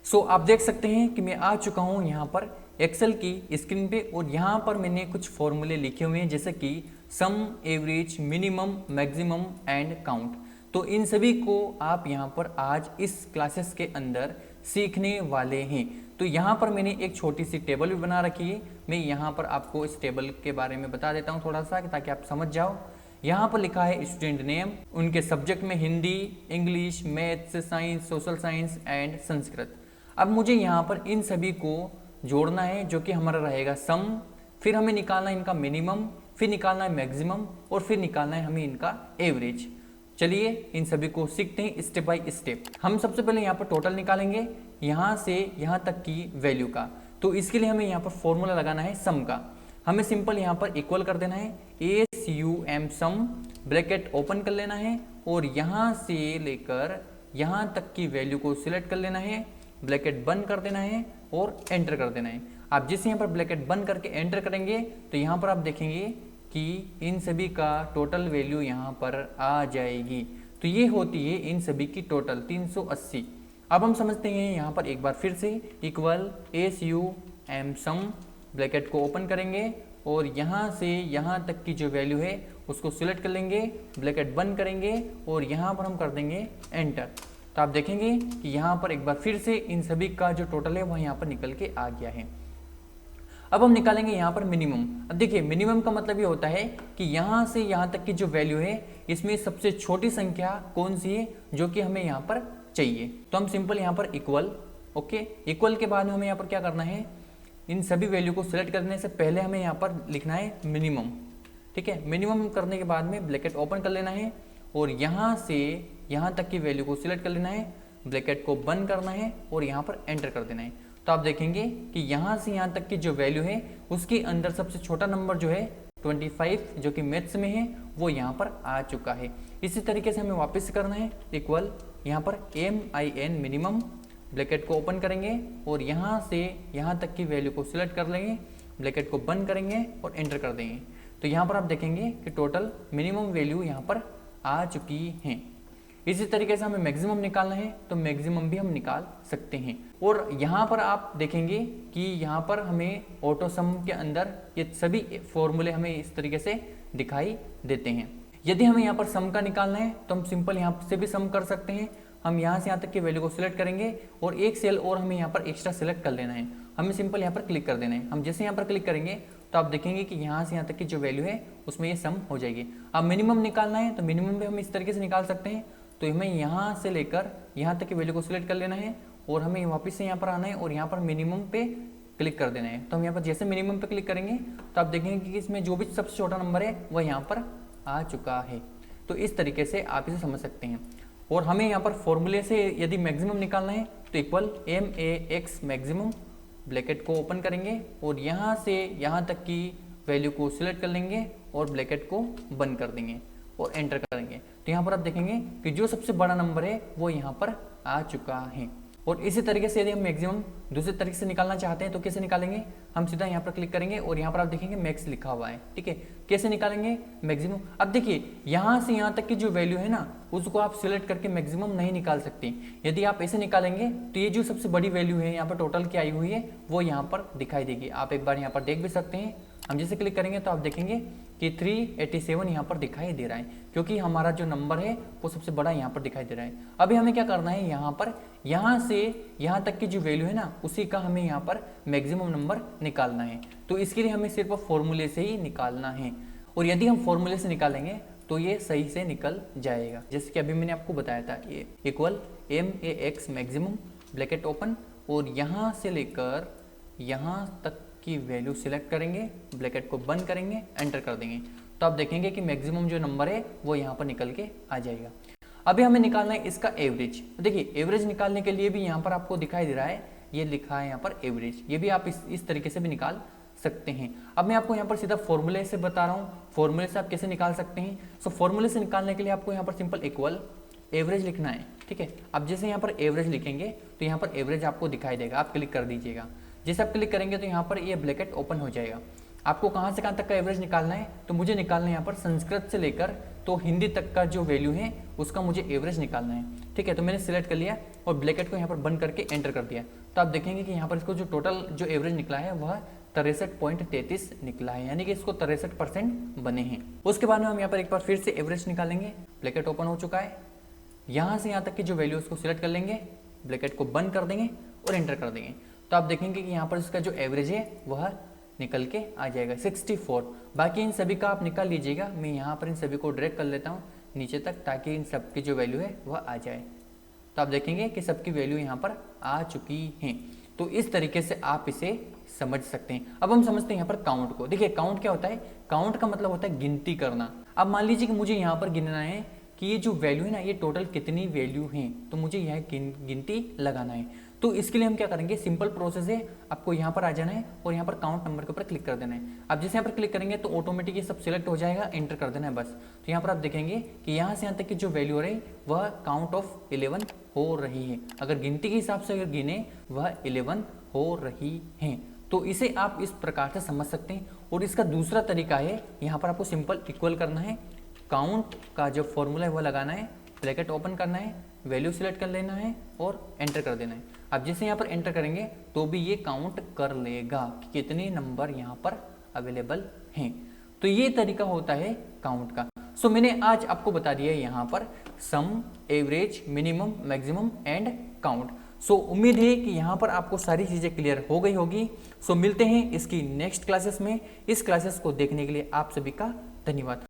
सो आप देख सकते हैं कि मैं आ चुका हूं यहाँ पर एक्सेल की स्क्रीन पे और यहाँ पर मैंने कुछ फॉर्मूले लिखे हुए हैं जैसे कि sum, average, minimum, maximum and count. तो इन सभी को आप यहाँ पर आज इस क्लासेस के अंदर सीखने वाले हैं। तो यहाँ पर मैंने एक छोटी सी टेबल भी बना रखी है। मैं यहाँ पर आपको इस टेबल के बारे में बता देता हूँ थोड़ा सा ताकि आप समझ जाओ। यहाँ पर लिखा है स्टूडेंट नेम, उनके सब्जेक्ट में Hindi, English, maths, science, social science and Sanskrit. अब मुझे यहाँ पर इन सभी को जोड़ना है जो कि हमारा रहेगा सम, फिर हमें निकालना है इनका मिनिमम, फिर निकालना है मैक्सिमम और फिर निकालना है हमें इनका एवरेज। चलिए इन सभी को सीखते हैं स्टेप बाय स्टेप। हम सबसे पहले यहाँ पर टोटल निकालेंगे यहाँ से यहाँ तक की वैल्यू का। तो इसके लिए हमें यहाँ पर फॉर्मूला लगाना है सम का। हमें सिंपल यहाँ पर इक्वल कर देना है ASUM सम, ब्रैकेट ओपन कर लेना है और यहाँ से लेकर यहाँ तक की वैल्यू को सिलेक्ट कर लेना है, ब्रैकेट बंद कर देना है और एंटर कर देना है। आप जिस यहाँ पर ब्रैकेट बंद करके एंटर करेंगे तो यहाँ पर आप देखेंगे कि इन सभी का टोटल वैल्यू यहाँ पर आ जाएगी। तो ये होती है इन सभी की टोटल 380। अब हम समझते हैं यहाँ पर एक बार फिर से इक्वल ASUM सम, ब्रैकेट को ओपन करेंगे और यहाँ से यहाँ तक की जो वैल्यू है उसको सिलेक्ट कर लेंगे, ब्रैकेट बंद करेंगे और यहाँ पर हम कर देंगे एंटर। तो आप देखेंगे कि यहाँ पर एक बार फिर से इन सभी का जो टोटल है वह यहाँ पर निकल के आ गया है। अब हम निकालेंगे यहाँ पर मिनिमम। अब देखिए मिनिमम का मतलब ये होता है कि यहाँ से यहाँ तक की जो वैल्यू है इसमें सबसे छोटी संख्या कौन सी है जो कि हमें यहाँ पर चाहिए। तो हम सिंपल यहाँ पर इक्वल, ओके, इक्वल के बाद में हमें यहाँ पर क्या करना है, इन सभी वैल्यू को सिलेक्ट करने से पहले हमें यहाँ पर लिखना है मिनिमम। ठीक है, मिनिमम करने के बाद में ब्रैकेट ओपन कर लेना है और यहाँ से यहाँ तक की वैल्यू को सिलेक्ट कर लेना है, ब्रैकेट को बंद करना है और यहाँ पर एंटर कर देना है। तो आप देखेंगे कि यहाँ से यहाँ तक की जो वैल्यू है उसके अंदर सबसे छोटा नंबर जो है 25 जो कि मैथ्स में है वो यहाँ पर आ चुका है। इसी तरीके से हमें वापस करना है इक्वल, यहाँ पर MIN मिनिमम, ब्रैकेट को ओपन करेंगे और यहाँ से यहाँ तक की वैल्यू को सिलेक्ट कर लेंगे, ब्रैकेट को बंद करेंगे और एंटर कर देंगे। तो यहाँ पर आप देखेंगे कि टोटल मिनिमम वैल्यू यहाँ पर आ चुकी हैं। इसी तरीके से हमें मैक्सिमम निकालना है तो मैक्सिमम भी हम निकाल सकते हैं। और यहाँ पर आप देखेंगे कि यहाँ पर हमें ऑटो सम के अंदर ये सभी फॉर्मूले हमें इस तरीके से दिखाई देते हैं। यदि हमें यहाँ पर सम का निकालना है तो हम सिंपल यहाँ से भी सम कर सकते हैं। हम यहाँ से यहाँ तक की वैल्यू को सिलेक्ट करेंगे और एक सेल और हमें यहाँ पर एक्स्ट्रा सेलेक्ट कर लेना है। हमें सिंपल यहाँ पर क्लिक कर देना है। हम जैसे यहाँ पर क्लिक करेंगे तो आप देखेंगे कि यहाँ से यहाँ तक की जो वैल्यू है उसमें ये सम हो जाएगी। अब मिनिमम निकालना है तो मिनिमम भी हम इस तरीके से निकाल सकते हैं। तो हमें यहाँ से लेकर यहाँ तक की वैल्यू को सिलेक्ट कर लेना है और हमें वापस से यहाँ पर आना है और यहाँ पर मिनिमम पे क्लिक कर देना है। तो हम यहाँ पर जैसे मिनिमम पे क्लिक करेंगे तो आप देखेंगे कि इसमें जो भी सबसे छोटा नंबर है वह यहाँ पर आ चुका है। तो इस तरीके से आप इसे समझ सकते हैं। और हमें यहाँ पर फॉर्मूले से यदि मैक्सिमम निकालना है तो इक्वल MAX मैक्सिमम, ब्रैकेट को ओपन करेंगे और यहाँ से यहाँ तक की वैल्यू को सिलेक्ट कर लेंगे और ब्रैकेट को बंद कर देंगे और एंटर करेंगे। तो यहाँ पर आप देखेंगे कि जो सबसे बड़ा नंबर है वो यहाँ पर आ चुका है। और इसी तरीके से यदि हम मैक्सिमम दूसरे तरीके से निकालना चाहते हैं तो कैसे निकालेंगे, हम सीधा यहाँ पर क्लिक करेंगे और यहाँ पर आप देखेंगे मैक्स लिखा हुआ है। ठीक है, कैसे निकालेंगे मैक्सिमम। अब देखिए यहाँ से यहाँ तक की जो वैल्यू है ना उसको आप सिलेक्ट करके मैक्सिमम नहीं निकाल सकते। यदि आप ऐसे निकालेंगे तो ये जो सबसे बड़ी वैल्यू है यहाँ पर टोटल की आई हुई है वो यहाँ पर दिखाई देगी। आप एक बार यहाँ पर देख भी सकते हैं। हम जैसे क्लिक करेंगे तो आप देखेंगे कि 387 यहाँ पर दिखाई दे रहा है क्योंकि हमारा जो नंबर है वो सबसे बड़ा यहाँ पर दिखाई दे रहा है। अभी हमें क्या करना है, यहाँ पर यहाँ से यहाँ तक की जो वैल्यू है ना उसी का हमें यहाँ पर मैक्सिमम नंबर निकालना है। तो इसके लिए हमें सिर्फ फॉर्मूले से ही निकालना है और यदि हम फॉर्मूले से निकालेंगे तो ये सही से निकल जाएगा। जैसे कि अभी मैंने आपको बताया था, ये equal MAX maximum, bracket open और यहाँ से लेकर यहाँ तक की वैल्यू सिलेक्ट करेंगे, ब्रैकेट को बंद करेंगे, एंटर कर देंगे। तो आप देखेंगे कि मैक्सिमम जो नंबर है वो यहाँ पर निकल के आ जाएगा। अभी हमें निकालना है इसका एवरेज। देखिए एवरेज निकालने के लिए भी यहाँ पर आपको दिखाई दे रहा है, ये लिखा है यहाँ पर एवरेज। ये भी आप इस तरीके से भी निकाल सकते हैं। अब मैं आपको यहाँ पर सीधा फॉर्मूले से बता रहा हूँ, फॉर्मूले से आप कैसे निकाल सकते हैं। सो फॉर्मूले से निकालने के लिए आपको यहाँ पर सिंपल इक्वल एवरेज लिखना है। ठीक है, अब जैसे यहाँ पर एवरेज लिखेंगे तो यहाँ पर एवरेज आपको दिखाई देगा, आप क्लिक कर दीजिएगा। जैसे आप क्लिक करेंगे तो यहाँ पर ये ब्रैकेट ओपन हो जाएगा। आपको कहाँ से कहाँ तक का एवरेज निकालना है, तो मुझे निकालना है यहाँ पर संस्कृत से लेकर तो हिंदी तक का जो वैल्यू है उसका मुझे एवरेज निकालना है। ठीक है, तो मैंने सिलेक्ट कर लिया और ब्रैकेट को यहाँ पर बंद करके एंटर कर दिया, तो आप देखेंगे कि यहाँ पर इसको जो टोटल जो एवरेज निकला है वह 63.33 निकला है, यानी कि इसको 63% बने हैं। उसके बाद में हम यहाँ पर एक बार फिर से एवरेज निकालेंगे। ब्रैकेट ओपन हो चुका है, यहाँ से यहाँ तक की जो वैल्यू उसको सिलेक्ट कर लेंगे, ब्रैकेट को बंद कर देंगे और एंटर कर देंगे, तो आप देखेंगे कि यहाँ पर इसका जो एवरेज है वह निकल के आ जाएगा 64। बाकी इन सभी का आप निकाल लीजिएगा, मैं यहाँ पर इन सभी को ड्रैग कर लेता हूँ नीचे तक ताकि इन सब की जो वैल्यू है वह आ जाए। तो आप देखेंगे कि सबकी वैल्यू यहाँ पर आ चुकी हैं। तो इस तरीके से आप इसे समझ सकते हैं। अब हम समझते हैं यहाँ पर काउंट को। देखिए काउंट क्या होता है, काउंट का मतलब होता है गिनती करना। अब मान लीजिए कि मुझे यहाँ पर गिनना है कि ये जो वैल्यू है ना, ये टोटल कितनी वैल्यू हैं, तो मुझे यह गिनती लगाना है। तो इसके लिए हम क्या करेंगे, सिंपल प्रोसेस है, आपको यहाँ पर आ जाना है और यहाँ पर काउंट नंबर के ऊपर क्लिक कर देना है। अब जैसे यहाँ पर क्लिक करेंगे तो ऑटोमेटिक ये सब सिलेक्ट हो जाएगा, एंटर कर देना है बस। तो यहाँ पर आप देखेंगे कि यहाँ से यहाँ तक की जो वैल्यू हो रही वह काउंट ऑफ 11 हो रही है। अगर गिनती के हिसाब से अगर गिने वह 11 हो रही है। तो इसे आप इस प्रकार से समझ सकते हैं। और इसका दूसरा तरीका है, यहाँ पर आपको सिंपल इक्वल करना है, काउंट का जो फॉर्मूला है वह लगाना है, ब्रैकेट ओपन करना है, वैल्यू सिलेक्ट कर लेना है और एंटर कर देना है। अब जैसे यहाँ पर एंटर करेंगे तो भी ये काउंट कर लेगा कि कितने नंबर यहाँ पर अवेलेबल हैं। तो ये तरीका होता है काउंट का। सो मैंने आज आपको बता दिया है यहाँ पर sum, average, minimum, maximum and count. So उम्मीद है कि यहाँ पर आपको सारी चीज़ें क्लियर हो गई होगी। सो मिलते हैं इसकी नेक्स्ट क्लासेस में। इस क्लासेस को देखने के लिए आप सभी का धन्यवाद।